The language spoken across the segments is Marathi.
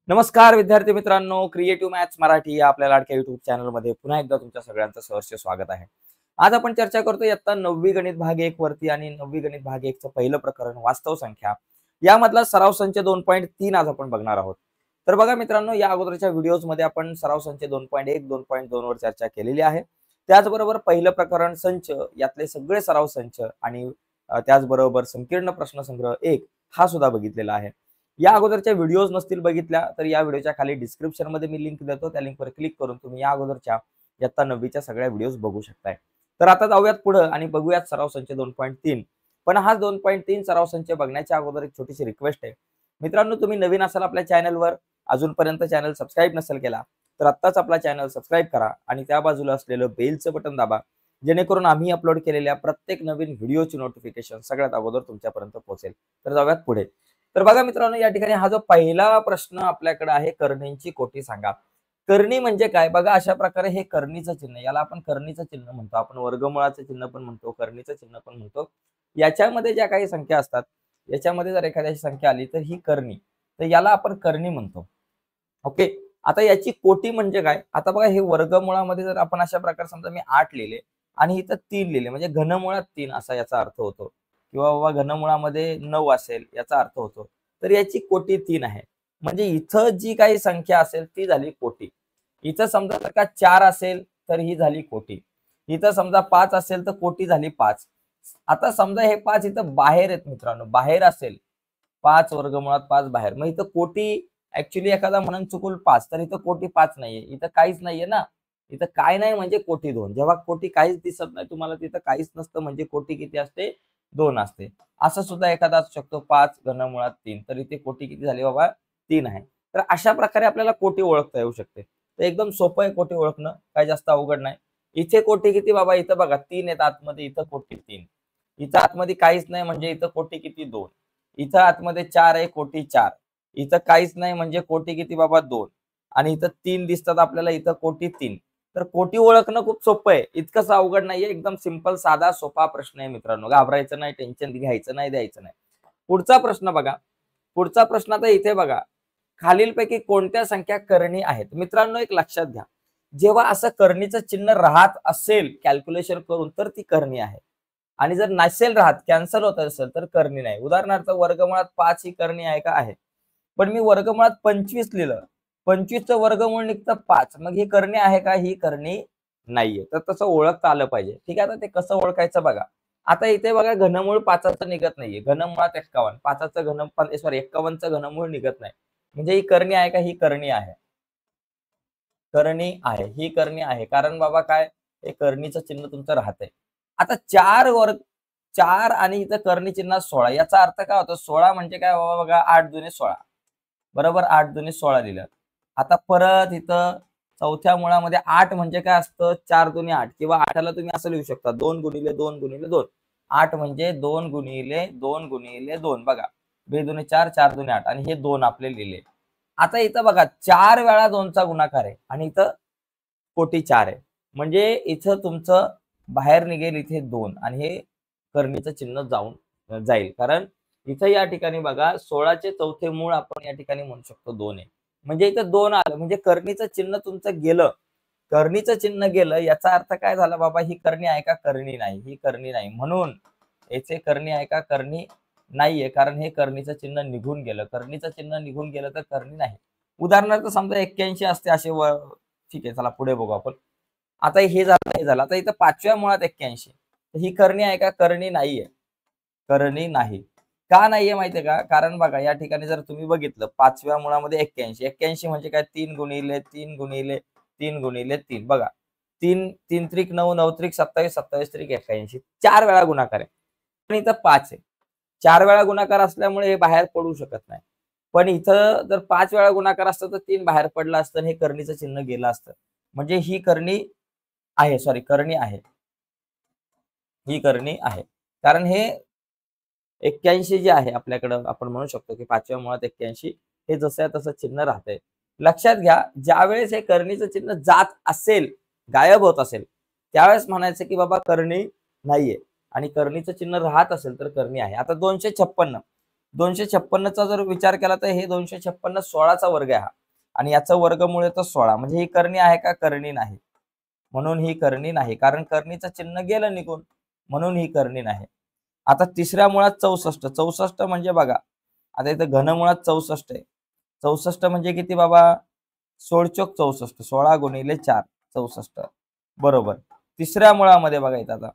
नमस्कार विद्यार्थी मित्रांनो, क्रिएटिव्ह मॅथ्स मराठी या आपल्या लाडक्या युट्यूब चॅनलमध्ये पुन्हा एकदा तुमच्या सगळ्यांचं सहर्ष स्वागत आहे. आज आपण चर्चा करतोय इयत्ता 9वी गणित भाग 1 वरती आणि 9वी गणित भाग 1 चं पहिलं प्रकरण वास्तव संख्या यामधला सराव संच 2.3 आज आपण बघणार आहोत. तर बघा मित्रांनो, या अगोदरच्या व्हिडिओजमध्ये आपण सराव संच 2.1 2.2 वर चर्चा केलेली आहे. त्याचबरोबर पहिलं प्रकरण संच यातले सगळे सराव संच आणि त्याचबरोबर संकीर्ण प्रश्न संग्रह 1 हा सुद्धा बघितलेला आहे. या अगोदरच्या व्हिडिओज नसतील बघितल्या तर या व्हिडिओच्या खाली डिस्क्रिप्शन मध्ये मी लिंक देतो, त्या लिंकवर क्लिक करून तुम्ही या अगोदरच्या इयत्ता 9वीच्या सगळ्या व्हिडिओज बघू शकताय. तर आता जाऊयात पुढे आणि बघूयात सराव संच 2.3. पण हा 2.3 सराव संच बघण्याच्या अगोदर एक छोटीशी रिक्वेस्ट आहे. मित्रांनो, तुम्ही नवीन असाल आपल्या चॅनलवर, अजूनपर्यंत चॅनल सबस्क्राईब नसेल केला तर आत्ताच आपला चॅनल सबस्क्राईब करा आणि त्या बाजूला असलेलं बेलचं बटन दाबा, जेणेकरून आम्ही अपलोड केलेल्या प्रत्येक नवीन व्हिडिओची नोटिफिकेशन सगळ्यात अगोदर तुमच्यापर्यंत पोहोचेल. तर जाऊयात पुढे. तर बघा मित्रांनो, या ठिकाणी हा जो पहिला प्रश्न आपल्याकडे आहे, करणींची कोटी सांगा. करणी म्हणजे काय? बघा, अशा प्रकारे हे करणीचं चिन्ह, याला आपण करणीचं चिन्ह म्हणतो. आपण वर्गमुळाचं चिन्ह पण म्हणतो, करणीचं चिन्ह पण म्हणतो. याच्यामध्ये ज्या काही संख्या असतात, याच्यामध्ये जर एखाद्याची संख्या आली तर ही करणी, तर याला आपण करणी म्हणतो. ओके. आता याची कोटी म्हणजे काय? आता बघा, हे वर्गमुळामध्ये जर आपण अशा प्रकारे समजा मी 8 लिहिले आणि इथं 3 लिहिले म्हणजे घनमुळात 3 असा याचा अर्थ होतो, किंवा बाबा घनमुळामध्ये 9 असेल याचा अर्थ होतो. तर याची कोटी 3 आहे. म्हणजे इथं जी काही संख्या असेल ती झाली कोटी. इथं समजा जर का 4 असेल तर ही झाली कोटी. इथं समजा 5 असेल तर कोटी झाली 5. आता समजा हे 5 इथं बाहेर आहेत मित्रांनो, बाहेर असेल 5 वर्गमुळात 5 बाहेर, मग इथं कोटी ऍक्च्युली एखादा म्हणून चुकून 5, तर इथं कोटी 5 नाहीये, इथं काहीच नाहीये ना. इथं काय नाही म्हणजे कोटी 2. जेव्हा कोटी काहीच दिसत नाही तुम्हाला, तिथं काहीच नसतं म्हणजे कोटी किती असते? 2 असते. असं सुद्धा एखादा असू शकतो 5 घनमुळात 3, तर इथे कोटी किती झाली बाबा? 3 आहे. तर अशा प्रकारे आपल्याला कोटी ओळखता येऊ शकते. तर एकदम सोपं आहे कोटी ओळखणं, काय जास्त अवघड नाही. इथे कोटी किती बाबा? इथं बघा 3 आहेत आतमध्ये, इथं कोटी 3. इथं आतमध्ये काहीच नाही म्हणजे इथं कोटी किती? 2. इथं आतमध्ये 4 आहे, कोटी 4. इथं काहीच नाही म्हणजे कोटी किती बाबा? 2. आणि इथं 3 दिसतात आपल्याला, इथं कोटी 3. तर कोटी ओळखणं खूप सोपं आहे, इतकंच अवघड नाहीये. एकदम सिंपल साधा सोपा प्रश्न आहे मित्रांनो. घाबरायचं नाही, टेन्शन घ्यायचं नाही, द्यायचं नाही. पुढचा प्रश्न बघा. पुढचा प्रश्न आता इथे बघा, खालीलपैकी कोणत्या संख्या करणी आहेत? मित्रांनो, एक लक्षात घ्या, जेव्हा असं करणीचं चिन्ह राहत असेल कॅल्क्युलेशन करून तर ती करणी आहे, आणि जर नसेल राहत, कॅन्सल होत असेल तर करणी नाही. उदाहरणार्थ वर्गमुळात 5 ही करणी आहे का? आहे. पण मी वर्गमुळात 25 लिहिलं, 25चं वर्गमूळ निघतं 5, मग ही करणी आहे का? ही करणी नाहीये. तर तसं ओळखता आलं पाहिजे. ठीक आहे. आता ते कसं ओळखायचं बघा. आता इथे बघा, घनमूळ 5चं निघत नाहीये, घनमुळात 51, 5चं घन सॉरी 51चं घनमूळ निघत नाही. म्हणजे ही करणी आहे का? ही करणी आहे. करणी आहे, ही करणी आहे. कारण बाबा काय, हे करणीचं चिन्ह तुमचं राहतंय. आता 4 आणि इथं करणी चिन्ह 16, याचा अर्थ काय होतो? 16 म्हणजे काय बाबा? बघा, 8 दुने 16, बरोबर. 8 दुने 16 लिहिलं. आता परत इथं चौथ्या मुळामध्ये 8 म्हणजे काय असतं? 4 दुने 8, किंवा 8ला तुम्ही असं लिहू शकता 2 गुणिले 2 गुणिले 2. 8 म्हणजे 2 गुणिले 2 गुणिले 2. बघा, 2 दुने 4, 4 दुने 8, आणि हे 2 आपले लिहिले. आता इथं बघा, 4 वेळा 2चा गुणाकार आहे आणि इथं कोटी 4 आहे. म्हणजे इथं तुमचं बाहेर निघेल इथे 2, आणि हे करणीचं चिन्ह जाईल. कारण इथं या ठिकाणी बघा, 16चे चौथे मूळ आपण या ठिकाणी म्हणू शकतो 2 आहे. म्हणजे इथं 2 आलं म्हणजे करणीचं चिन्ह तुमचं गेलं. करणीचं चिन्ह गेलं याचा अर्थ काय झाला बाबा? ही करणी आहे का? करणी नाही, ही करणी नाही. म्हणून याचे करणी आहे का? करणी नाहीये, कारण हे करणीचं चिन्ह निघून गेलं. करणीचं चिन्ह निघून गेलं तर करणी नाही. उदाहरणार्थ समजा 81 असते असे ठीक आहे, चला पुढे बघू आपण. आता हे झालं, हे झालं. आता इथं 5व्या मुळात 81, ही करणी आहे का? करणी नाहीये, करणी नाही. का नाहीये माहितीये का? कारण बघा, या ठिकाणी जर तुम्ही बघितलं 5व्या मुळामध्ये 81, 81 म्हणजे काय? 3 गुणिले 3 गुणिले 3 गुणिले 3. बघा, 3 3 त्रिक 9, 9 त्रिक 27, 27 त्रिक 81, 4 वेळा गुणाकार आहे. पण इथं 5 आहे. 4 वेळा गुणाकार असल्यामुळे हे बाहेर पडू शकत नाही. पण इथं जर 5 वेळा गुणाकार असतं तर 3 बाहेर पडलं असतं आणि हे करणीचं चिन्ह गेलं असतं. म्हणजे ही करणी आहे, सॉरी करणी आहे, ही करणी आहे. कारण हे 81 जे आहे आपल्याकडं, आपण म्हणू शकतो की 5व्या मुळात 81, हे जसं आहे तसं चिन्ह राहतंय. लक्षात घ्या, ज्यावेळेस हे करणीचं चिन्ह जात असेल, गायब होत असेल, त्यावेळेस म्हणायचं की बाबा करणी नाहीये, आणि करणीचं चिन्ह राहत असेल तर करणी आहे. आता 256, 256चा जर विचार केला तर हे 256 16चा वर्ग आहे हा, आणि याचा वर्गमूळ येतं 16. म्हणजे ही करणी आहे का? करणी नाही. म्हणून ही करणी नाही, कारण करणीचं चिन्ह गेलं निघून, म्हणून ही करणी नाही. आता तिसऱ्या मुळात 64. 64 म्हणजे बघा, आता इथं घनमुळात 64 आहे. 64 म्हणजे किती बाबा? 16 चोक 64, 16 गुणिले 4 64 बरोबर. तिसऱ्या मुळामध्ये बघा इथं आता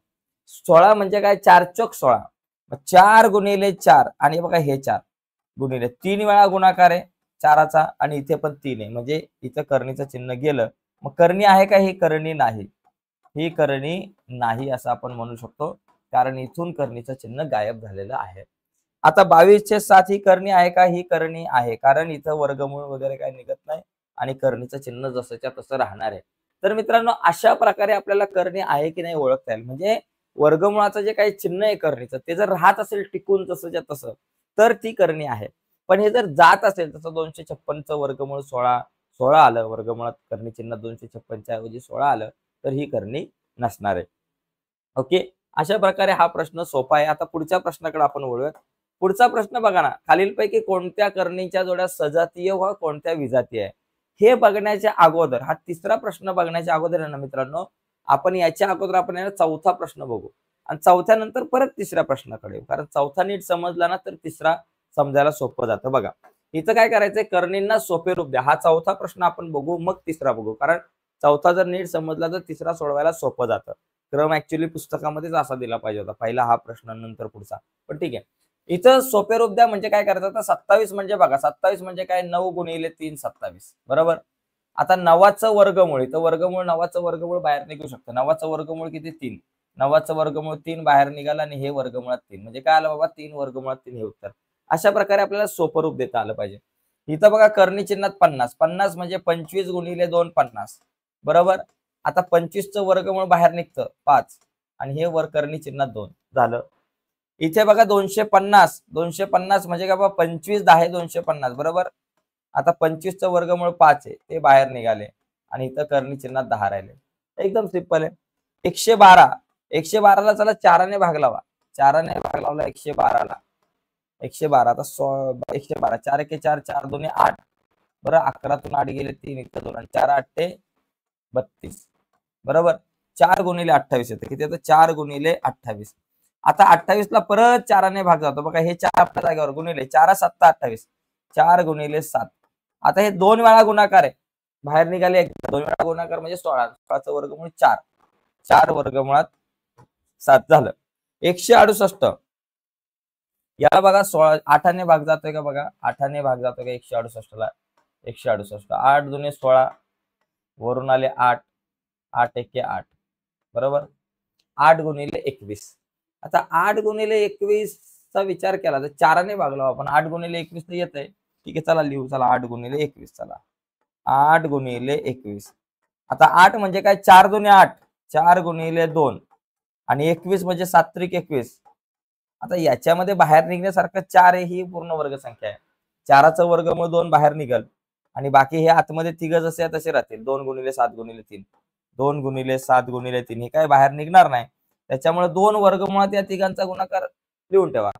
16 म्हणजे काय? 4 चोक 16, 4 गुणिले 4 आणि बघा हे 4 गुणिले 3 वेळा गुणाकार आहे 4चा, आणि इथे पण 3 आहे, म्हणजे इथं करणीचं चिन्ह गेलं. मग करणी आहे का? ही करणी नाही. ही करणी नाही असं आपण म्हणू शकतो, कारण इथून करणीचं चिन्ह गायब झालेलं आहे. आता 22/7 ही करणी आहे का? ही करणी आहे, कारण इथं वर्गमूळ वगैरे काही निघत नाही आणि करणीचं चिन्ह जसंच्या तसं राहणार आहे. तर मित्रांनो, अशा प्रकारे आपल्याला करणी आहे की नाही ओळखता येईल. म्हणजे वर्गमुळाचं जे काही चिन्ह आहे करणीचं, ते जर राहत असेल टिकून तसंच्या तसं, तर ती करणी आहे. पण हे जर जात असेल, तसं 256चं वर्गमूळ 16 आलं, वर्गमुळात करणी चिन्ह 256च्या ऐवजी 16 आलं, तर ही करणी नसणार आहे. ओके, अशा प्रकारे हा प्रश्न सोपा आहे. आता पुढच्या प्रश्नाकडे आपण वळूयात. पुढचा प्रश्न बघा ना, खालीलपैकी कोणत्या करणीच्या जोड्या सजातीय व कोणत्या विजातीय आहे? हे बघण्याच्या अगोदर, हा तिसरा प्रश्न बघण्याच्या अगोदर आहे ना मित्रांनो, आपण याच्या अगोदर आपण चौथा प्रश्न बघू, आणि चौथ्यानंतर परत तिसऱ्या प्रश्नाकडे येऊ, कारण चौथा नीट समजला ना तर तिसरा समजायला सोपं जातं. बघा, इथं काय करायचंय? करणींना सोपे रूप द्या. हा चौथा प्रश्न आपण बघू, मग तिसरा बघू, कारण चौथा जर नीट समजला तर तिसरा सोडवायला सोपं जातं. क्रम ऍक्च्युअली पुस्तकामध्येच असा दिला पाहिजे होता, पहिला हा प्रश्न नंतर पुढचा, पण ठीक आहे. इथं सोपे रूप द्या म्हणजे काय करायचं? आता 27 म्हणजे बघा, 27 म्हणजे काय? 9 गुणिले 3 27 बरोबर. आता 9चं वर्गमूळ, इथं वर्गमूळ 9चं वर्गमूळ बाहेर निघू शकतं. 9चं वर्गमूळ किती? 3. 9चं वर्गमूळ 3 बाहेर निघाला, आणि हे वर्गमुळात 3 म्हणजे काय आलं बाबा? 3 वर्गमुळात 3 हे उत्तर. अशा प्रकारे आपल्याला सोपं रूप देता आलं पाहिजे. इथं बघा, करणी चिन्हात 50. 50 म्हणजे 25 गुणिले 2 50 बरोबर. आता 25चं वर्गमूळ बाहेर निघतं 5, आणि हे वर करणी चिन्हात 2 झालं. इथे बघा 250. 250 म्हणजे काय बाबा? 25 10 250 बरोबर. आता 25चं वर्गमूळ 5 आहे, ते बाहेर निघाले, आणि इथं करणी चिन्हात 10 राहिले. एकदम सिंपल आहे. 112. 112ला चला 4ने भाग लावा. 4ने भाग लावला 112ला. 112 आता 112 4 एके 4 4 दोन्ही 8 बरं. 11तून 8 गेले 3 इथं 2 आणि 4 8 32 बरोबर. 4 गुणिले 28 येतं. किती येतं? 4 गुणिले 28. आता 28ला परत 4ने भाग जातो बघा. हे 4 आपल्या जागेवर गुणिले 4 7 28 4 गुणिले 7. आता हे 2 वेळा गुणाकार आहे, बाहेर निघाले 2 वेळा गुणाकार म्हणजे 16. 16चं वर्गमूळ 4. 4 वर्गमुळात 7 झालं. 168. याला बघा 16 8ने भाग जातोय का बघा. 8ने भाग जातोय का 168ला? 168 8 दुने 16 वरून आले 8 8 एके 8 बरोबर. 8 गुणिले 21. आता 8 गुणिले 21 चा विचार केला तर 4ने भागलो आपण. 8 गुणिले 21 तर येतंय. ठीक आहे, चला लिहू. चला 8 गुणिले 21. चला 8 गुणिले 21. आता 8 म्हणजे काय? 4 दुने 8 4 गुणिले 2 आणि 21 म्हणजे 7 त्रिक 21. आता याच्यामध्ये बाहेर निघण्यासारखं 4 आहे, ही पूर्ण वर्ग संख्या आहे. 4चं वर्गमूळ 2 बाहेर निघल, आणि बाकी हे आतमध्ये तिघ जसे आहे तसे राहतील. 2 गुणिले 7 गुणिले 3 2 गुणिले 7 गुणिले 3 हे काय बाहेर निघणार नाही. त्याच्यामुळे 2 वर्गमुळात या तिघांचा गुणाकार लिहून ठेवा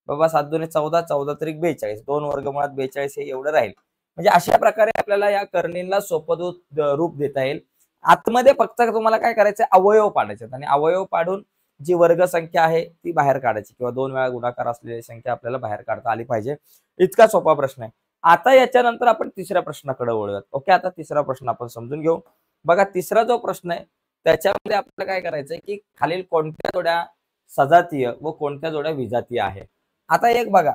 बाबा. 7 दुने 14 14 त्रिक 42 2 वर्गमुळात 42 हे एवढं राहील. म्हणजे अशा प्रकारे आपल्याला या करणींना सोपं रूप देता येईल. आतमध्ये फक्त तुम्हाला काय करायचं? अवयव पाडायचे, आणि अवयव पाडून जी वर्ग संख्या आहे ती बाहेर काढायची, किंवा 2 वेळा गुणाकार असलेली संख्या आपल्याला बाहेर काढता आली पाहिजे. इतका सोपा प्रश्न आहे. आता याच्यानंतर आपण तिसऱ्या प्रश्नाकडे वळूयात. ओके, आता तिसरा प्रश्न आपण समजून घेऊ. बघा, तिसरा जो प्रश्न आहे त्याच्यामध्ये आपल्याला काय करायचंय, की खालील कोणत्या जोड्या सजातीय व कोणत्या जोड्या विजातीय आहे. आता एक बघा,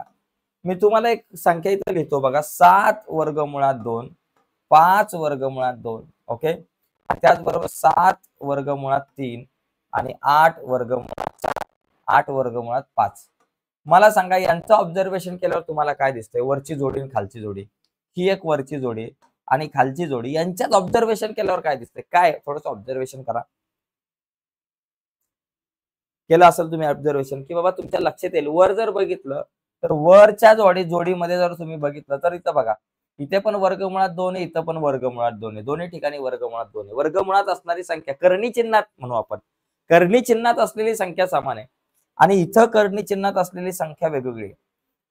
मी तुम्हाला एक संख्या इथं लिहितो बघा. 7 वर्गमुळात 2 5 वर्गमुळात 2 ओके. त्याचबरोबर 7 वर्गमुळात 3 आणि 8 वर्गमुळात 4 8 वर्गमुळात 5. मला सांगा, यांचं ऑब्झर्वेशन केल्यावर तुम्हाला काय दिसतंय? वरची जोडी आणि खालची जोडी. ही एक वरची जोडी आणि खालची जोडी, यांच्यात ऑब्झर्वेशन केल्यावर काय दिसतंय? काय थोडंसं ऑब्झर्वेशन करा. केलं असेल तुम्ही ऑब्झर्वेशन, की बाबा तुमच्या लक्षात येईल. वर जर बघितलं तर वरच्या जोडीमध्ये जर तुम्ही बघितलं तर इथं बघा, इथे पण वर्गमुळात 2 आहे, इथं पण वर्गमुळात 2 आहे. दोन्ही ठिकाणी वर्गमुळात 2 आहे. वर्गमुळात असणारी संख्या करणी चिन्हात म्हणू आपण. करणी चिन्हात असलेली संख्या समान आहे, आणि इथं करणी चिन्हात असलेली संख्या वेगवेगळी आहे.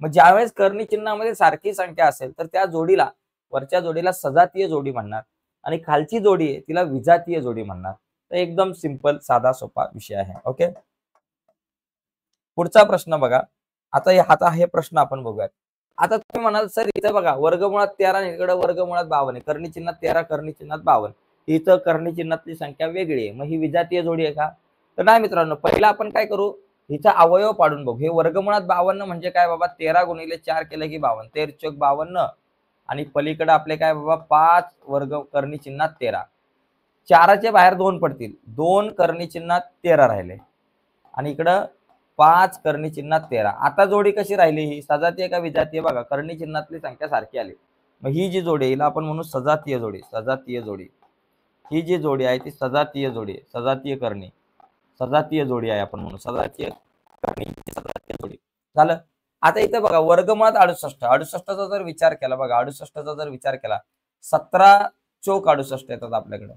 मग ज्यावेळेस कर्णी चिन्हामध्ये सारखी संख्या असेल तर त्या जोडीला, वरच्या जोडीला सजातीय जोडी म्हणणार आणि खालची जोडी आहे तिला विजातीय जोडी म्हणणार. तर एकदम सिंपल साधा सोपा विषय आहे. ओके, पुढचा प्रश्न बघा. आता हे प्रश्न आपण बघूयात. आता तुम्ही म्हणाल सर इथं बघा वर्गमुळात 13 आणि इकडे वर्गमुळात 52 आहे. कर्णी चिन्हात 13, कर्णी चिन्हात 52. इथं कर्णी चिन्हातली संख्या वेगळी आहे. मग ही विजातीय जोडी आहे का? तर नाही मित्रांनो, पहिला आपण काय करू, हिचा अवयव पाडून बघू. हे वर्गमुळात 52 म्हणजे काय बाबा, 13 गुणिले 4 केलं की 52, 13 चौक 52 आणि पलीकडे आपले काय बाबा 5 वर्ग कर्णी चिन्हात 13. 4चे बाहेर 2 पडतील, 2 कर्णी चिन्हात 13 राहिले आणि इकडं 5 कर्णी चिन्हात 13. आता जोडी कशी राहिली, ही सजातीय का विजातीय? बघा कर्णी चिन्हातली संख्या सारखी आली. मग ही जी जोडी हिला आपण म्हणू सजातीय जोडी. सजातीय जोडी ही जी जोडी आहे ती सजातीय जोडी, सजातीय कर्णी, सजातीय जोडी आहे आपण म्हणू सजातीय कर्णी, सजातीय जोडी. झालं. आता इथं बघा वर्गमुळात 68, 68चा जर विचार केला, बघा 68चा जर विचार केला, 17 चौक 68 येतात आपल्याकडे,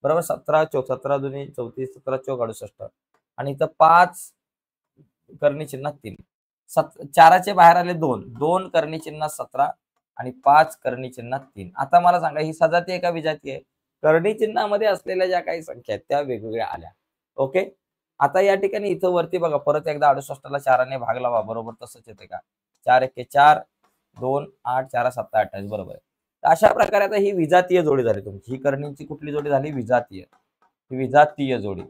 बरोबर. 17 चौक, 17 दुनी 34, 17 चौक 68 आणि इथं 5 कर्णी चिन्हात 3. 4चे बाहेर आले 2, 2 कर्णी चिन्हात 17 आणि 5 कर्णी चिन्हात 3. आता मला सांगा ही सजातीय का विजातीय आहे? कर्णी चिन्हामध्ये असलेल्या ज्या काही संख्या आहेत त्या वेगवेगळ्या आल्या. ओके, आता या ठिकाणी इथं वरती बघा परत एकदा 68ला 4ने भाग लावा, बरोबर तसंच येते का? 4 एके 4, 2 8, 4 7 28, बरोबर आहे. तर अशा प्रकारे आता ही विजातीय जोडी झाली तुमची. ही कर्णींची कुठली जोडी झाली? विजातीय. ही विजातीय जोडी.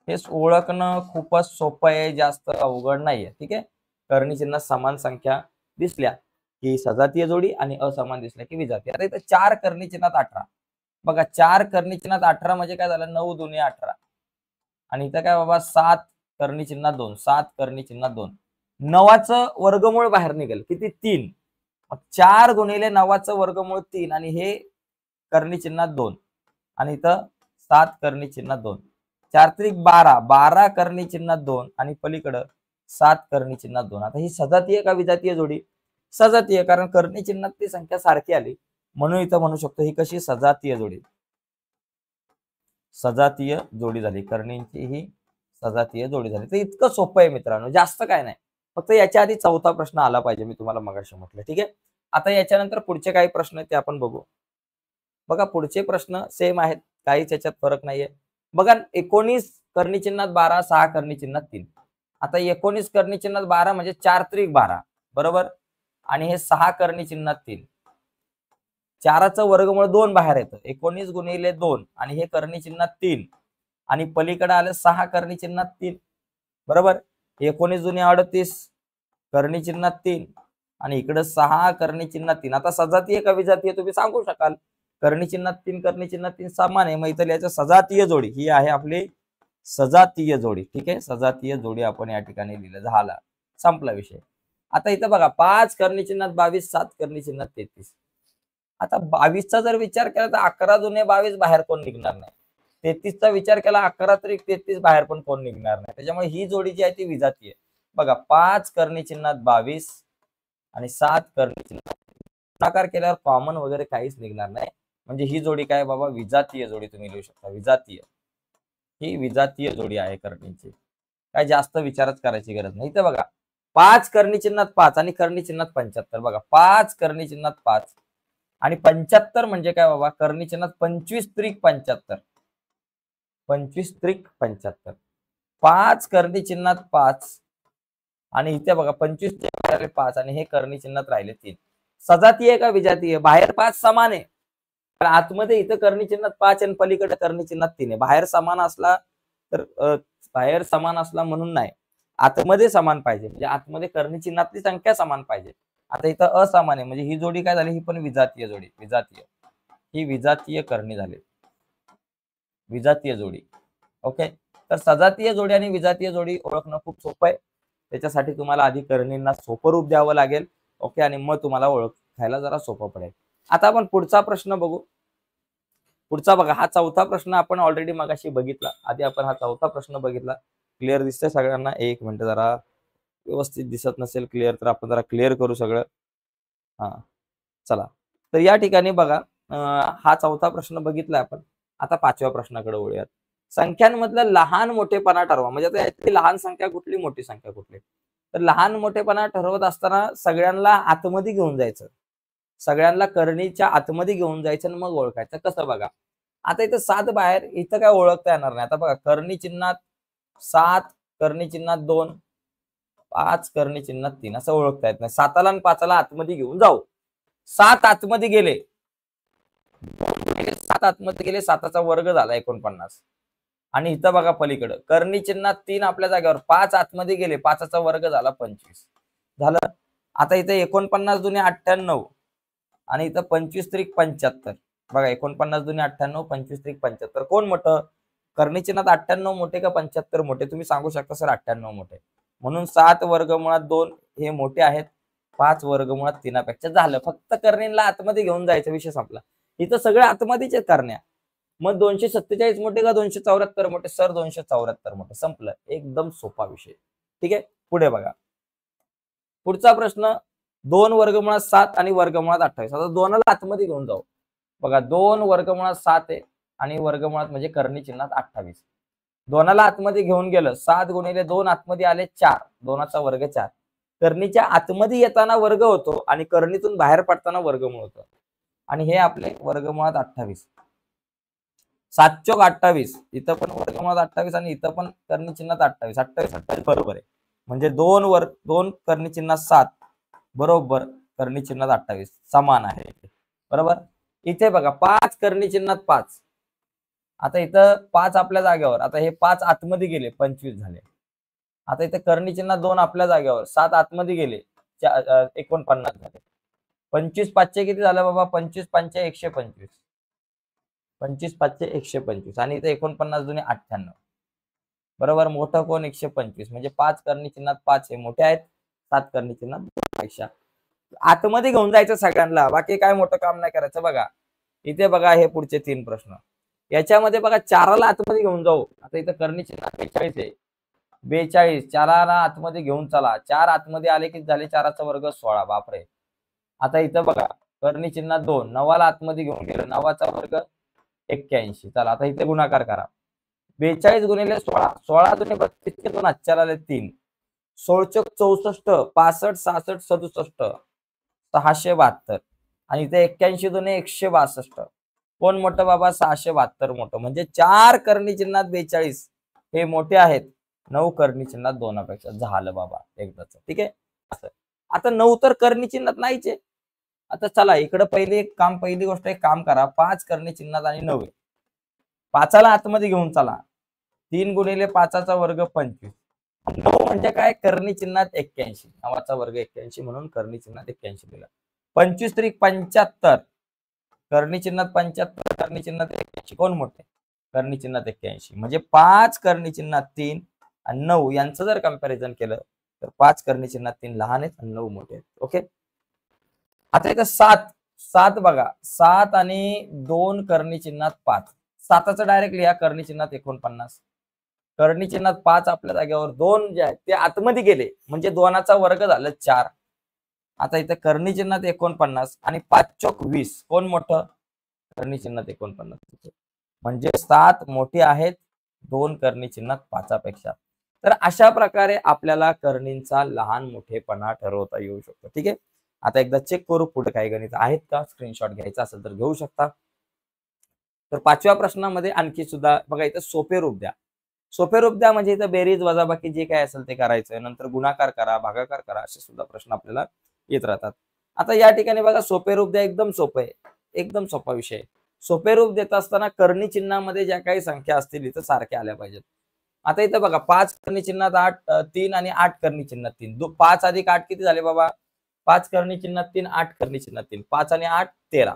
हे ओळखणं खूपच सोपं आहे, जास्त अवघड नाहीये. ठीक आहे, कर्णी चिन्हात समान संख्या दिसल्या की सजातीय जोडी आणि असमान दिसल्या की विजातीय. आता इथं 4 कर्णी चिन्हात 18, बघा 4 कर्णी चिन्हात 18 म्हणजे काय झालं, 9 दुनी 18 आणि इथं काय बाबा 7 कर्णी चिन्हात 2, 7 कर्णी चिन्हात 2. 9चं वर्गमूळ बाहेर निघेल किती? 3. मग 4 गुणिले 9चं वर्गमूळ 3 आणि हे कर्णी चिन्हात 2 आणि इथं 7 कर्णी चिन्हात 2. 4 त्रिक 12, 12 कर्णी चिन्हात 2 आणि पलीकडं 7 कर्णी चिन्हात 2. आता ही सजातीय का विजातीय जोडी? सजातीय, कारण कर्णी चिन्हातली संख्या सारखी आली म्हणून इथं म्हणू शकतो ही कशी? सजातीय जोडी. सजातीय जोडी झाली, कर्णींची ही सजातीय जोडी झाली. तर इतकं सोपं आहे मित्रांनो, जास्त काय नाही. फक्त याच्या आधी चौथा प्रश्न आला पाहिजे, मी तुम्हाला मगाशी म्हटलं. ठीक आहे, आता याच्यानंतर पुढचे काही प्रश्न आहेत ते आपण बघू. बघा पुढचे प्रश्न सेम आहेत, काहीच याच्यात फरक नाहीये. बघा 19 कर्णी चिन्हात 12, 6 कर्णी चिन्हात 3. आता 19 कर्णी चिन्हात 12 म्हणजे 4 त्रिक 12, बरोबर. आणि हे 6 कर्णी चिन्हात 3. 4चं वर्गमूळ 2 बाहेर येतं, 19 गुणिले 2 आणि हे कर्णी चिन्हात 3 आणि पलीकडे आलं 6 कर्णी चिन्हात 3, बरोबर. 19 दुनी 38 कर्णी चिन्हात 3 आणि इकडे 6 कर्णी चिन्हात 3. आता सजातीय का विजातीय तुम्ही सांगू शकाल? कर्णी चिन्हात 3, कर्णी चिन्हात 3 समान आहे, मग इथं याचं सजातीय जोडी ही आहे आपली सजातीय जोडी. ठीक आहे, सजातीय जोडी आपण या ठिकाणी लिहिलं, झाला, संपला विषय. आता इथं बघा 5 कर्णी चिन्हात 22, 7 कर्णी चिन्हात 33. आता 22चा जर विचार केला तर 11 दुने 22 बाहेर कोण निघणार नाही. 33चा विचार केला 11 त्रिक 33 बाहेर पण कोण निघणार नाही. त्याच्यामुळे ही जोडी जी आहे ती विजातीय. बघा 5 कर्णी चिन्हात 22 आणि 7 कर्णी चिन्हात, गुणाकार केल्यावर कॉमन वगैरे काहीच निघणार नाही. म्हणजे ही जोडी काय बाबा? विजातीय जोडी तुम्ही लिहू शकता. विजातीय, ही विजातीय जोडी आहे कर्णींची. काय जास्त विचारच करायची गरज नाही. इथे बघा 5 कर्णी चिन्हात 5 आणि कर्णी चिन्हात 75. बघा 5 कर्णी चिन्हात 5 आणि 75 म्हणजे काय बाबा? कर्णी चिन्हात 25 त्रिक 75, 25 त्रिक 75. 5 कर्णी चिन्हात 5 आणि इथे बघा 25 चे बाहेर 5 आणि हे कर्णी चिन्हात राहिले 3. सजातीय का विजातीय? बाहेर 5 समान आहे, पण आतमध्ये इथं कर्णी चिन्हात 5 आणि पलीकडे कर्णी चिन्हात 3 आहे. बाहेर समान असला तर बाहेर समान असला म्हणून नाही, आतमध्ये समान पाहिजे, म्हणजे आतमध्ये कर्णी चिन्हातली संख्या समान पाहिजे. आता इथं असमान आहे म्हणजे ही जोडी काय झाली? ही पण विजातीय जोडी. विजातीय, ही विजातीय कर्णी झाली, विजातीय जोडी. ओके, तर सजातीय जोडी आणि विजातीय जोडी ओळखणं खूप सोपं आहे. त्याच्यासाठी तुम्हाला आधी कर्णींना सोपं रूप द्यावं लागेल. ओके, आणि मग तुम्हाला ओळखायला जरा सोपं पडेल. आता आपण पुढचा प्रश्न बघू. पुढचा बघा, हा चौथा प्रश्न आपण ऑलरेडी मगाशी बघितला. आधी आपण हा चौथा प्रश्न बघितला. क्लिअर दिसतंय सगळ्यांना? एक मिनिट, जरा व्यवस्थित दिसत नसेल क्लिअर तर आपण जरा क्लिअर करू सगळं. हा, चला. तर या ठिकाणी बघा हा चौथा प्रश्न बघितला आपण. आता 5व्या प्रश्नाकडे वळूयात. संख्यांमधलं लहान मोठेपणा ठरवा. म्हणजे आता यातली लहान संख्या कुठली, मोठी संख्या कुठली? तर लहान मोठेपणा ठरवत असताना सगळ्यांना आतमध्ये घेऊन जायचं, सगळ्यांना करणीच्या आतमध्ये घेऊन जायचं आणि मग ओळखायचं. कसं बघा, आता इथं 7 बाहेर, इथं काय ओळखता येणार नाही. आता बघा, करणी चिन्हात 7, करणी चिन्हात 2, 5, करणी चिन्हात 3 असं ओळखता येत नाही. 7ला आणि 5ला आतमध्ये घेऊन जाऊ. 7 आतमध्ये गेले, 7 आतमध्ये गेले, 7चा वर्ग झाला 49. आणि इथं बघा पलीकडं करणी चिन्हात 3 आपल्या जागेवर, 5 आतमध्ये गेले, 5चा वर्ग झाला 25. झालं. आता इथे 49 दुने 98 आणि इथं 25 त्रिक 75. बघा, 49 दुने 98, 25 त्रिक 75. कोण मोठं? करणी चिन्हात 98 मोठे का 75 मोठे? तुम्ही सांगू शकता सर 98 मोठे. म्हणून 7 वर्गमुळात 2 हे मोठे आहेत, 5 वर्गमुळात 3 पेक्षा. झालं. फक्त करणीला आतमध्ये घेऊन जायचा, विषय संपला. इथं सगळे आतमध्येच आहेत करण्या. मग 247 मोठे का 274 मोठे? सर 274 मोठे. संपलं. एकदम सोपा विषय. ठीक आहे. पुढे बघा, पुढचा प्रश्न 2 वर्गमुळात 7 आणि वर्गमुळात 28. आता 2ला आतमध्ये घेऊन जाऊ. बघा, 2 वर्गमुळात 7 आहे आणि वर्गमुळात म्हणजे करणी चिन्हात 28. 2ला आतमध्ये घेऊन गेलं, 7 गुणिले 2 आतमध्ये आले 4, 2चा वर्ग 4. करणीच्या आतमध्ये येताना वर्ग होतो आणि करणीतून बाहेर पडताना वर्गमूळ होतं. आणि हे आपले वर्गमुळात 28. 7 चोक 28. इथं पण वर्गमुळात 28 आणि इथं पण करणी चिन्हात 28. 28 28 बरोबर आहे. म्हणजे 2 करणी चिन्हात 7 बरोबर करणी चिन्हात 28 समान आहे. बरोबर. इथे बघा, 5 करणी चिन्हात 5. आता इथं 5 आपल्या जागेवर, आता हे 5 आतमध्ये गेले, 25 झाले. आता इथे करणी चिन्हात 2 आपल्या जागेवर, 7 आतमध्ये गेले, 49 झाले. 25 5 किती झालं बाबा? 25 5 125. 25 5 125 आणि इथे 49 दुने 98. बरोबर. मोठं कोण? 125. म्हणजे 5 करणी चिन्हात 5 हे मोठे आहेत, 7 करणी चिन्हात 2 पेक्षा. आतमध्ये घेऊन जायचं सगळ्यांना, बाकी काय मोठं काम नाही करायचं. बघा, इथे बघा, हे पुढचे 3 प्रश्न. याच्यामध्ये बघा, 4ला आतमध्ये घेऊन जाऊ. आता इथं करणी चिन्हात 42 आहे. 42, 4ला आतमध्ये घेऊन चला. 4 आतमध्ये आले की झाले 4चा वर्ग 16. बापरे. आता इथं बघा, करणी चिन्हात 2, 9ला आतमध्ये घेऊन गेलं, 9चा वर्ग 81. चला, आता इथे गुणाकार करा. 42 गुणिले 16, 16 दुने 32 2 हातच्याला आले 3. 16 चोक 64, 65 66 67 672 आणि इथे 81 दुने 162. कोण मोठं बाबा? 672 मोठं. म्हणजे 4 करणी चिन्हात 42 हे मोठे आहेत, 9 करणी चिन्हात 2 पेक्षा. झालं बाबा एकदाच. ठीक आहे. असं. आता 9 तर करणी चिन्हात नाहीच आहे. आता चला, इकडे पहिली गोष्ट एक काम करा. 5 करणी चिन्हात आणि 9 आहे. 5ला आतमध्ये घेऊन चला. 3 गुणिले 5चा वर्ग 25. 9 म्हणजे काय? करणी चिन्हात 81. 9चा वर्ग 81 म्हणून करणी चिन्हात 81 दिला. 25 त्रिक 75. करणी चिन्हात 75, करणी चिन्हात 81. कोण मोठे? करणी चिन्हात 81. म्हणजे 5 करणी चिन्हात 3 आणि 9 यांचं जर कंपॅरिझन केलं तर 5 करणी चिन्हात 3 लहान आहेत आणि 9 मोठे आहेत. ओके. आता इथं 7 बघा, 7 आणि 2 करणी चिन्हात 5. 7चं डायरेक्ट लिहा, करणी चिन्हात 49. करणी चिन्हात 5 आपल्या जागेवर, 2 जे आहेत ते आतमध्ये गेले म्हणजे 2चा वर्ग झालं 4. आता इथे करणी चिन्हात 49 आणि 5 चोक 20. कोण मोठं? करणी चिन्हात 49. म्हणजे 7 मोठे आहेत 2 करणी चिन्हात 5 पेक्षा. तर अशा प्रकारे आपल्याला करणींचा लहान मोठेपणा ठरवता येऊ शकतो. ठीक आहे. आता एकदा चेक करू पुढे काही गणित आहेत का. स्क्रीनशॉट घ्यायचा असेल तर घेऊ शकता. तर 5व्या प्रश्नामध्ये आणखी सुद्धा बघा, इथं सोपे रूप द्या. सोपे रूप द्या म्हणजे इथं बेरीज वजाबाकी जे काय असेल ते करायचं, नंतर गुणाकार करा, भागाकार करा, असे सुद्धा प्रश्न आपल्याला येत राहतात. आता या ठिकाणी बघा, सोपे रूप द्या एकदम सोपं आहे, एकदम सोपा विषय. सोपे रूप देत असताना करणी चिन्हामध्ये ज्या काही संख्या असतील इथं सारख्या आल्या पाहिजेत. आता इथं बघा, 5 करणी चिन्हात 8 3 आणि 8 करणी चिन्हात 3. 5 अधिक 8 किती झाले बाबा? 5 करणी चिन्हात 3, 8 करणी चिन्हात 3. 5 आणि 8 13.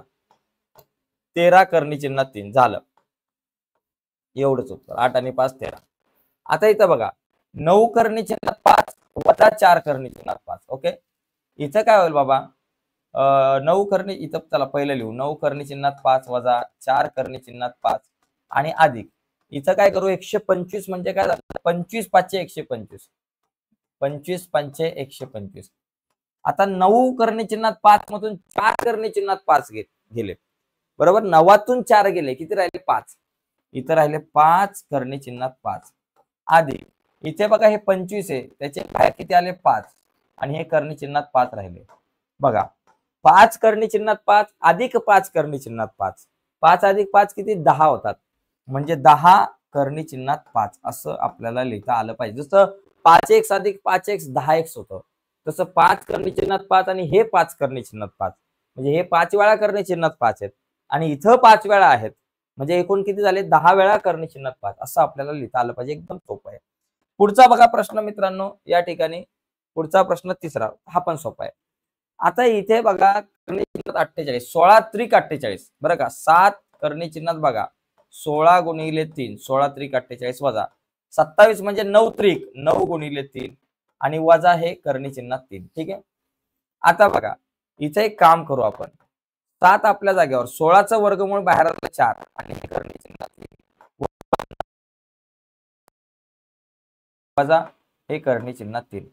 13 करणी चिन्हात 3 झालं. एवढंच उत्तर. 8 आणि 5 13. आता इथं बघा, 9 करणी चिन्हात 5 वजा 4 करणी चिन्हात 5. ओके. इथं काय होईल बाबा? 9 करणी, इथं चला पहिलं लिहू. 9 करणी चिन्हात 5 वजा 4 करणी चिन्हात 5 आणि अधिक. इथं काय करू? 125 म्हणजे काय झालं? 25 5 125. 25 5 125. आता 9 करणी चिन्हात 5 मधून 4 करणी चिन्हात 5 गेले. बरोबर. 9तून 4 गेले, किती राहिले? 5. इथं राहिले 5 करणी चिन्हात 5 अधिक. इथे बघा हे 25 आहे, त्याचे बाहेर किती आले 5 आणि हे करणी चिन्हात 5 राहिले. बघा 5 करणी चिन्हात 5 अधिक 5 करणी चिन्हात 5, 5 अधिक 5 किती 10 होतात. म्हणजे 10 करणी चिन्हात 5 असं आपल्याला लिहिता आलं पाहिजे. जसं 5x अधिक 5x 10x होतं, तसं 5 करणी चिन्हात 5 आणि हे 5 करणी चिन्हात 5, म्हणजे हे 5 वेळा करणी चिन्हात 5 आहेत आणि इथं 5 वेळा आहेत, म्हणजे एकूण किती झाले 10 वेळा करणी चिन्हात 5 असं आपल्याला लिहिता आलं पाहिजे. एकदम सोपं आहे. पुढचा बघा प्रश्न मित्रांनो, या ठिकाणी पुढचा प्रश्न तिसरा, हा पण सोपा आहे. आता इथे बघा करणी चिन्हात 48, 16 त्रिक 48 बरं का, 7 करणी चिन्हात बघा 16 गुणिले 3, 16 त्रिक 48 वजा 27 म्हणजे 9 त्रिक 9 गुणिले 3 आणि वजा हे करणी चिन्हात 3. ठीक आहे. आता बघा इथे एक काम करू आपण, 7 आपल्या जागेवर, 16चं वर्गमूळ बाहेर आलं 4 आणि हे करणी चिन्हात 3 वजा हे करणी चिन्हात 3.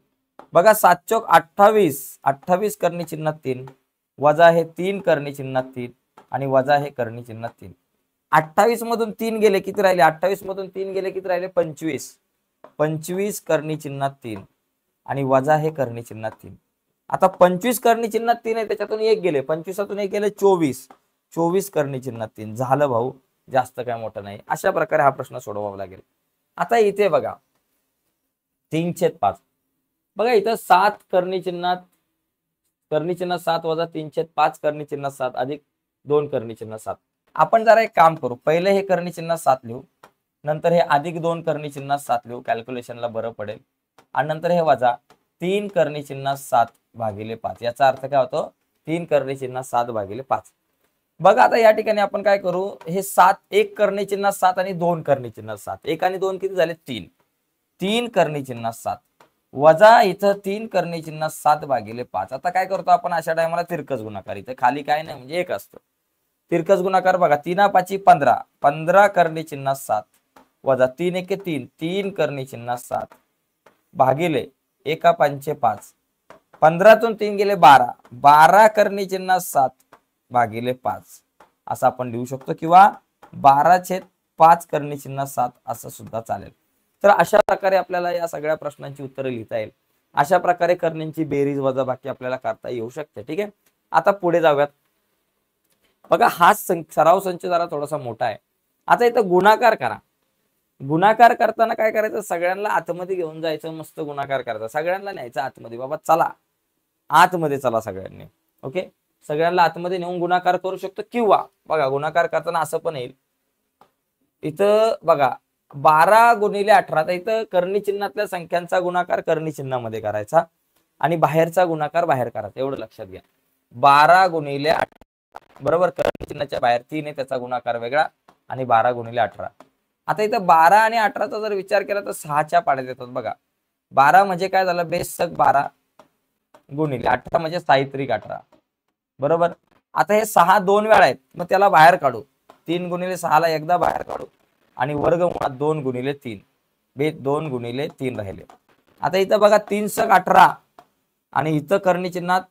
बघा 7 चौक 28, 28 करणी चिन्हात 3 वजा हे 3 करणी चिन्हात 3 आणि वजा हे करणी चिन्हात 3. 28 मधून 3 गेले किती राहिले, 28 मधून 3 गेले किती राहिले 25, 25 करणी चिन्हात 3 आणि वजा हे करणी चिन्हात 3. आता 25 करणी चिन्हात 3 आहे, त्याच्यातून एक गेले, 25तून एक गेले 24, 24 करणी चिन्हात 3 झालं भाऊ, जास्त काय मोठं नाही. अशा प्रकारे हा प्रश्न सोडवावा लागेल. आता इथे बघा 3/5, बघा इथं 7 करणी चिन्हात 7 वजा 3/5 करणी चिन्हात 7 अधिक 2 करणी चिन्हात 7. आपण जरा एक काम करू, पहिले हे करणी चिन्हात 7 लिहू, नंतर हे अधिक 2 करणी चिन्हात 7 लिहू, कॅल्क्युलेशनला बरं पडेल, आणि नंतर हे वजा 3 करणी चिन्हात 7 भागिले 5. याचा अर्थ काय होतो 3 करणी चिन्हात 7 भागिले 5. बघा आता या ठिकाणी आपण काय करू, हे 7 1 करणी चिन्हात 7 आणि 2 करणी चिन्हात 7, 1 आणि 2 किती झाले 3, 3 करणी चिन्हात 7 वजा इथं 3 करणी चिन्हात 7 भागिले 5. आता काय करतो आपण अशा टायमाला तिरकस गुणाकार, इथं खाली काय नाही म्हणजे एक असतं, तिरकस गुणाकार बघा 3×5 15, 15 करणी चिन्हात 7 वजा 3 1 3, 3 करणी चिन्हात 7 भागिले 1×5 5, 15तून 3 गेले 12, 12 करणी चिन्हात 7 भागिले 5 असं आपण लिहू शकतो, किंवा 12/5 करणी चिन्हात 7 असं सुद्धा चालेल. तर अशा प्रकारे आपल्याला या सगळ्या प्रश्नांची उत्तरं लिहिता येईल. अशा प्रकारे करण्यांची बेरीज वजाबाकी आपल्याला करता येऊ शकते. ठीक आहे. आता पुढे जाऊयात. बघा हा सराव संच जरा थोडासा मोठा आहे. आता इथं गुणाकार करा. गुणाकार करताना काय करायचं, सगळ्यांना आतमध्ये घेऊन जायचं, मस्त गुणाकार करायचा, सगळ्यांना न्यायचं आतमध्ये, बाबा चला आतमध्ये चला सगळ्यांनी. ओके, सगळ्यांना आतमध्ये नेऊन गुणाकार करू शकतो, किंवा बघा गुणाकार करताना असं पण येईल, इथं बघा 12 गुणिले 18, तर इथं करणी चिन्हातल्या संख्यांचा गुणाकार करणी चिन्हामध्ये करायचा आणि बाहेरचा गुणाकार बाहेर करायचा, एवढं लक्षात घ्या. 12 गुणिले 18 बरोबर, करणी चिन्हाच्या बाहेर 3 आहे, त्याचा गुणाकार वेगळा, आणि 12 गुणिले 18. आता इथं 12 आणि 18चा जर विचार केला तर 6च्या पाड्यात येतात. बघा 12 म्हणजे काय झालं, बेसक 12 गुणिले 18 म्हणजे साहित्रिक 18 बरोबर. आता हे 6 2 वेळा आहेत, मग त्याला बाहेर काढू, 3 गुणिले 6 ला एकदा बाहेर काढू आणि वर्गमुळात 2 गुणिले 3, बे 2 गुणिले 3 राहिले. आता इथं बघा 3 सक 18 आणि इथं करणी चिन्हात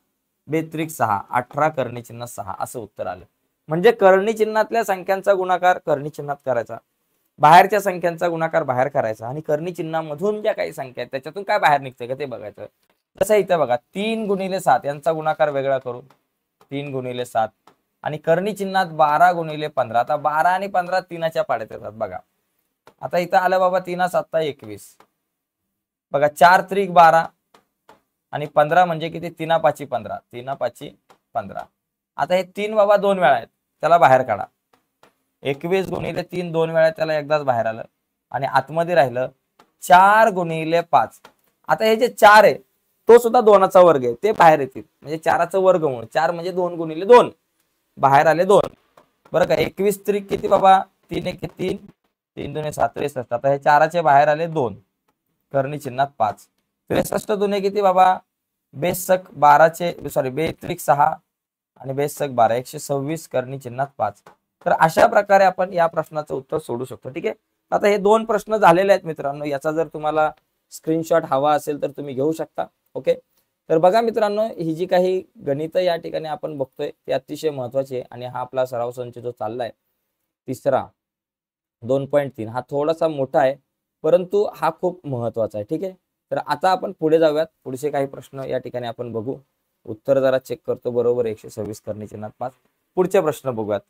बेत्रिक 6, 18 करणी चिन्हात 6 असं उत्तर आलं. म्हणजे करणी चिन्हातल्या संख्यांचा गुणाकार करणी चिन्हात करायचा, बाहेरच्या संख्यांचा गुणाकार बाहेर करायचा, आणि करणी चिन्हामधून ज्या काही संख्या आहेत त्याच्यातून काय बाहेर निघतंय का ते बघायचं. तसं इथं बघा 3 गुणिले 7 यांचा गुणाकार वेगळा करू, 3 गुणिले 7, आणि करणी चिन्हात 12 गुणिले 15. आता 12 आणि 15 3च्या पाड्यात येतात. बघा आता इथं आलं बाबा 3 7 21, बघा 4 त्रिक 12 आणि 15 म्हणजे किती, 3 5 15, 3 5 15. आता हे 3 बाबा 2 वेळा आहेत, त्याला बाहेर काढा, 21 गुणिले 3 2 वेळा, त्याला एकदाच बाहेर आलं, आणि आतमध्ये राहिलं 4 गुणिले 5. आता हे जे 4 आहे तो सुद्धा 2चा वर्ग आहे, ते बाहेर येतील, म्हणजे 4चा वर्गमूळ 4 म्हणजे 2 गुणिले 2, बाहेर आले 2 बरं का. 21 त्रिक किती बाबा, 3 1 3, 3 2 7 63. आता हे 4चे बाहेर आले 2, करणी चिन्हात 5, 63 दुने किती बाबा, बेसक 12चे सॉरी बेत्रिक 6 आणि बेसक 12, 126 करणी चिन्हात 5. तर अशा प्रकारे आपण या प्रश्नाचं उत्तर सोडू शकतो. ठीक आहे. आता हे 2 प्रश्न झालेले आहेत मित्रांनो, याचा जर तुम्हाला स्क्रीनशॉट हवा असेल तर तुम्ही घेऊ शकता. ओके, तर बघा मित्रांनो, ही जी काही गणित या ठिकाणी आपण बघतोय ते अतिशय महत्वाची आहे, आणि हा आपला सराव संच जो चाललाय तिसरा 2.3 हा थोडासा मोठा आहे, परंतु हा खूप महत्वाचा आहे. ठीक आहे, तर आता आपण पुढे जाऊयात. पुढचे काही प्रश्न या ठिकाणी आपण बघू. उत्तर जरा चेक करतो. बरोबर 126 करणी चिन्हात 5. पुढचे प्रश्न बघूयात.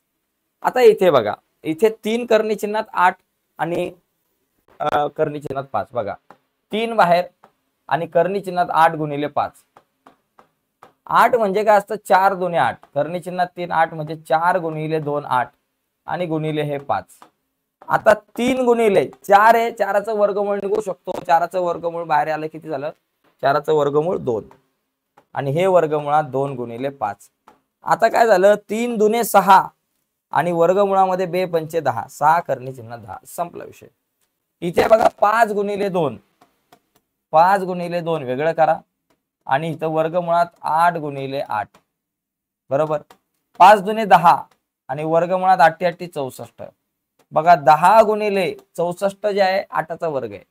आता इथे बघा, इथे 3 करणी चिन्हात 8 आणि करणी चिन्हात 5. बघा 3 बाहेर आणि करणी चिन्हात 8 गुणिले 5. 8 म्हणजे काय असतं, 4 दुने 8. करणी चिन्हात 3 8 म्हणजे 4 गुणिले 2 8 आणि गुणिले हे 5. आता 3 गुणिले 4 आहे, 4चं वर्गमूळ निघू शकतो. 4चं वर्गमूळ बाहेर आलं किती झालं, 4चं वर्गमूळ 2 आणि हे वर्गमुळात 2 गुणिले 5. आता काय झालं, 3 दुने 6 आणि वर्गमुळामध्ये 2 पंचे 10. 6 करणी चिन्हात 10. संपला विषय. इथे बघा 5 गुणिले 2, 5 गुणिले 2 वेगळं करा आणि इथं वर्गमुळात 8 गुणिले 8. बरोबर. 5 दुने 10 आणि वर्गमुळात 8 8 64. बघा 10 गुणिले 64 जे आहे 8चा वर्ग आहे.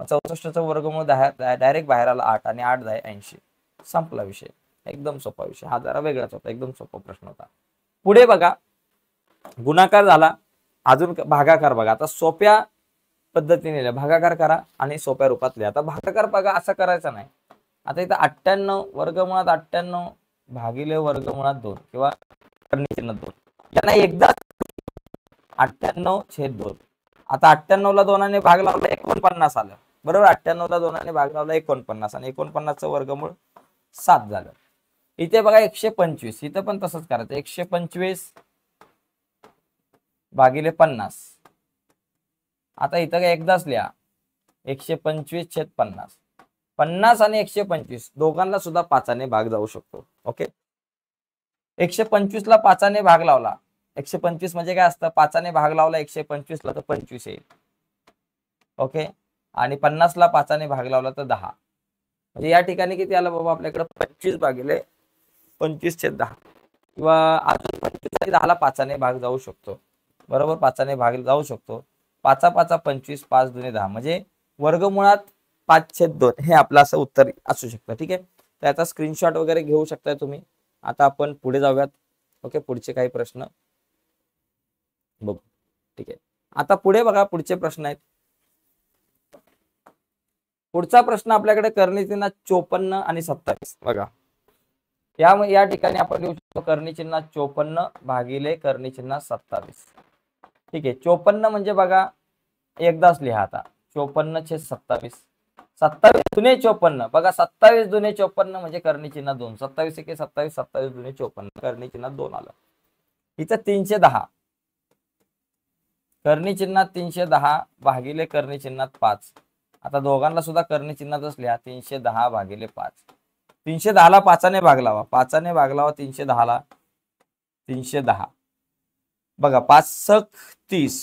मग 64चा वर्गमूळ डायरेक्ट बाहेर आला 8 आणि 8 10 80. संपला विषय. एकदम सोपा विषय. हा जरा वेगळाच होता, एकदम सोपा प्रश्न होता. पुढे बघा, गुणाकार झाला, अजून भागाकार बघा. आता सोप्या पद्धतीने भागाकार करा आणि सोप्या रूपात लिहा. आता भागाकार बघा असं करायचा नाही. आता इथं 98 वर्गमुळात 98 भागिले वर्गमुळात 2 किंवा करणी चिन्हात 2 यांना एकदा 98/2. आता 98 ला 2 ने भाग लावला 49 आलं. बरोबर. 98 ला 2 ने भाग लावला 49 आणि 49चं वर्गमूळ 7 झालं. इथे बघा 125. इथं पण तसंच करायचं. 125 भागिले 50. आता इथं काय एकदाच लिहा 125/50. 50 आणि 125 दोघांना सुद्धा 5 ने भाग जाऊ शकतो. ओके. 125 ला 5 ने भाग लावला. 125 म्हणजे काय असतं, 5 ने भाग लावला 125 ला तर 25 येईल. ओके. आणि 50 ला 5 ने भाग लावला तर 10. म्हणजे या ठिकाणी किती आलं बाबा आपल्याकडे, 25 भागिले 25/10 किंवा अजून 25 आणि 10 ला 5 ने भाग जाऊ शकतो. बरोबर. 5 ने भाग जाऊ शकतो. 5 5 25, 5 दुने 10 म्हणजे वर्गमुळात 5/2 हे आपलं असं उत्तर असू शकतं. ठीक आहे. त्याचा स्क्रीनशॉट वगैरे घेऊ शकताय तुम्ही. आता आपण पुढे जाऊयात. ओके. पुढचे काही प्रश्न बघू. ठीक आहे. आता पुढे बघा, पुढचे प्रश्न आहेत. पुढचा प्रश्न आपल्याकडे करणी चिन्हात 54 आणि 27. बघा या ठिकाणी आपण लिहू शकतो करणी चिन्हात 54 भागिले करणी चिन्हात 27. ठीक आहे. 54 म्हणजे बघा एकदाच लिहा. आता 54/27. 27 दुने 54. बघा 27 दुने 54 म्हणजे करणी चिन्हात 2. 27 एके 27, 27 दुने 54 करणी चिन्हात 2 आलं. इथं 310 करणी चिन्हात 310 भागिले करणी चिन्हात 5. आता दोघांना सुद्धा करणी चिन्हातच लिहा 310 भागिले 5. 310 ला 5 ने भाग लावा. 5 ने भाग लावा 310 ला. 310 बघा 5 30.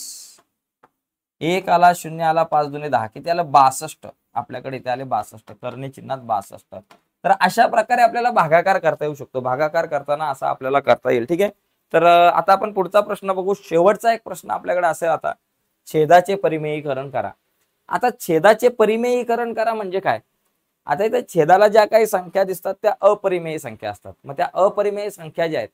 1 आला, 0 आला, 5 दुने 10 किती आलं, 62. आपल्याकडे इथे आले 62. करणी चिन्हात 62. तर अशा प्रकारे आपल्याला भागाकार करता येऊ शकतो. भागाकार करताना असा आपल्याला करता येईल. ठीक आहे. तर आता आपण पुढचा प्रश्न बघू. शेवटचा एक प्रश्न आपल्याकडे असेल आता, छेदाचे परिमेयीकरण करा. आता छेदाचे परिमेयीकरण करा म्हणजे काय, आता इथे छेदाला ज्या काही संख्या दिसतात त्या अपरिमेय संख्या असतात. मग त्या अपरिमेय संख्या ज्या आहेत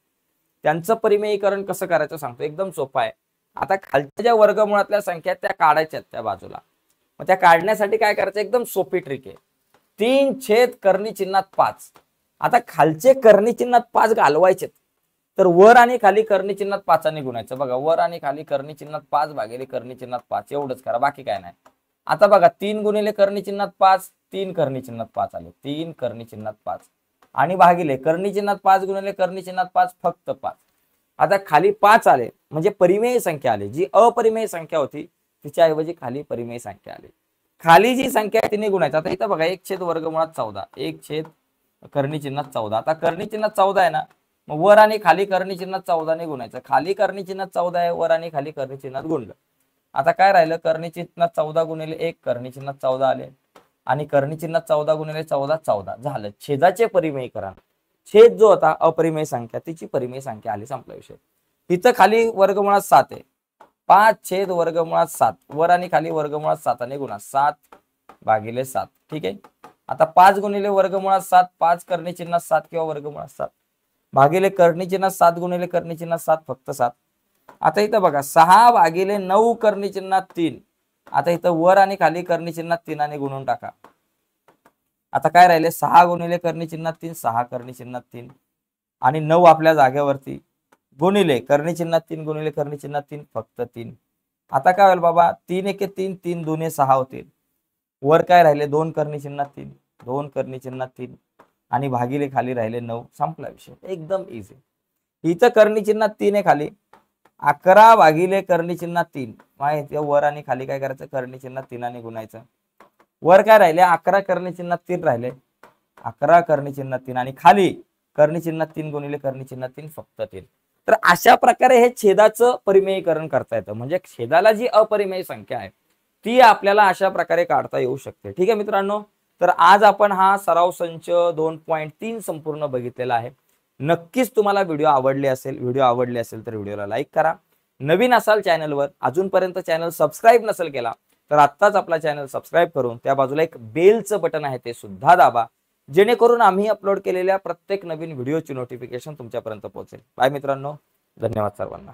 त्यांचं परिमेयीकरण कसं करायचं सांगतो. एकदम सोपं आहे. आता खालच्या ज्या वर्गमुळातल्या संख्या त्या काढायच्या त्या बाजूला. मग त्या काढण्यासाठी काय करायचं, एकदम सोपी ट्रिक आहे. 3 करणी चिन्हात 5. आता खालचे करणी चिन्हात 5 घालवायचे तर वर आणि खाली करणी चिन्हात 5 ने गुणायचं. बघा वर आणि खाली करणी चिन्हात 5 भागिले करणी चिन्हात 5 एवढंच करा, बाकी काय नाही. आता बघा 3 गुणिले करणी चिन्हात 5, 3 करणी चिन्हात 5 आले. 3 करणी चिन्हात 5 आणि भागिले करणी चिन्हात 5 गुणिले करणी चिन्हात 5 फक्त 5. आता खाली 5 आले म्हणजे परिमेय संख्या आली. जी अपरिमेय संख्या होती तिच्या ऐवजी खाली परिमेय संख्या आली. खाली जी संख्या आहे तिने गुणायचं. आता इथं बघा 1/वर्गमुळात 14, 1 करणी चिन्हात 14. आता करणी चिन्हात 14 आहे ना, मग वर आणि खाली करणी चिन्हात 14 ने गुणायचं. खाली करणी चिन्हात 14 आहे, वर आणि खाली करणी चिन्हात गुणलं. आता काय राहिलं, करणी चिन्हात 14 गुणिले 1 करणी चिन्हात 14 आले आणि करणी चिन्हात 14 गुणिले 14 14 झालं. छेदाचे परिमेयीकरण. छेद जो होता अपरिमेय संख्या तिची परिमेय संख्या आली. संपला विषय. इथं खाली वर्गमुळात 7 आहे. 5/वर्गमुळात 7 वर आणि खाली वर्गमुळात 7 ने गुणा. 7 भागिले 7. ठीक आहे. आता 5 गुणिले वर्गमुळात 7, 5 करणी चिन्हात 7 किंवा वर्गमुळात 7 भागिले करणी चिन्हात 7 गुणिले करणी चिन्हात 7 फक्त 7. आता इथं बघा 6 भागिले 9 करणी चिन्हात 3 आता इथं वर आणि खाली कर्णी चिन्हात 3 गुणून टाका. आता काय राहिले 6 गुणिले कर्णी चिन्हात 3, 6 कर्णी चिन्हात 3 आणि 9 आपल्या जागेवरती गुणिले कर्णी चिन्हात 3 गुणिले कर्णी चिन्हात 3 फक्त 3. आता काय होईल बाबा 3 एके 3, 3 दुने 6 होतील. वर काय राहिले 2 कर्णी चिन्हात 3, 2 कर्णी चिन्हात 3 आणि भागिले खाली राहिले 9. संपला विषय, एकदम इझी. इथं कर्णी चिन्हात 3 आहे खाली, 11 भागिले कर्णी चिन्हात 3 माहिती वर आणि खाली काय करायचं कर्णी चिन्हात 3 गुणायचं. वर काय राहिले 11 कर्णी चिन्हात 3 राहिले, 11 कर्णी चिन्हात 3 आणि खाली कर्णी चिन्हात 3 गुणिले कर्णी चिन्हात 3 फक्त 3. तर अशा प्रकारे हे छेदाचं परिमेयीकरण करता येतं. म्हणजे छेदाला जी अपरिमेय संख्या आहे ती आपल्याला अशा प्रकारे काढता येऊ शकते. ठीक आहे मित्रांनो, तर आज आपण हा सराव संच 2.3 संपूर्ण बघितलेला आहे. नक्कीच तुम्हाला व्हिडिओ आवडले असेल तर व्हिडिओला लाईक करा. नवीन असाल चॅनलवर, अजूनपर्यंत चॅनल सबस्क्राईब नसेल केला तर आत्ताच आपला चॅनल सबस्क्राईब करून त्या बाजूला एक बेलचं बटन आहे ते सुद्धा दाबा, जेणेकरून आम्ही अपलोड केलेल्या प्रत्येक नवीन व्हिडिओची नोटिफिकेशन तुमच्यापर्यंत पोहोचेल. बाय मित्रांनो, धन्यवाद सर्वांना.